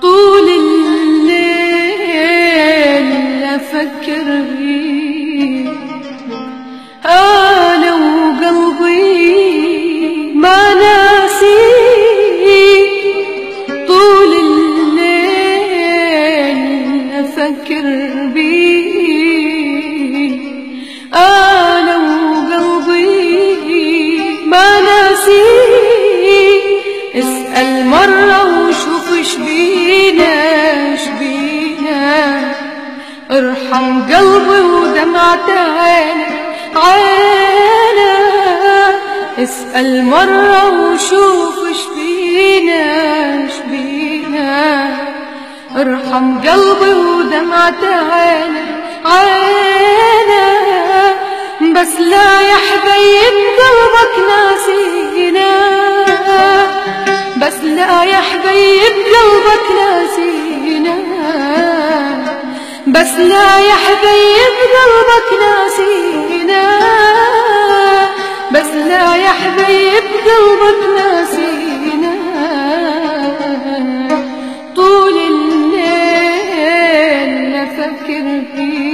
طول الليل أفكر فيك أنا وقلبي ما ناسيك. طول الليل أفكر بيك أنا وقلبي ما ناسيك. اسأل مرة وشوف ايش بينا ارحم قلبي ودمعة عينه. اسأل مرة وشوف ايش بينا ارحم قلبي ودمعة عينه. بس لا يا حبيب قلبك ناسينا، بس لا يا حبيب قلبك ناسينا، بس لا يا حبيب قلبك ناسينا، بس لا يا حبيب قلبك ناسينا. طول الليل أفكر فيك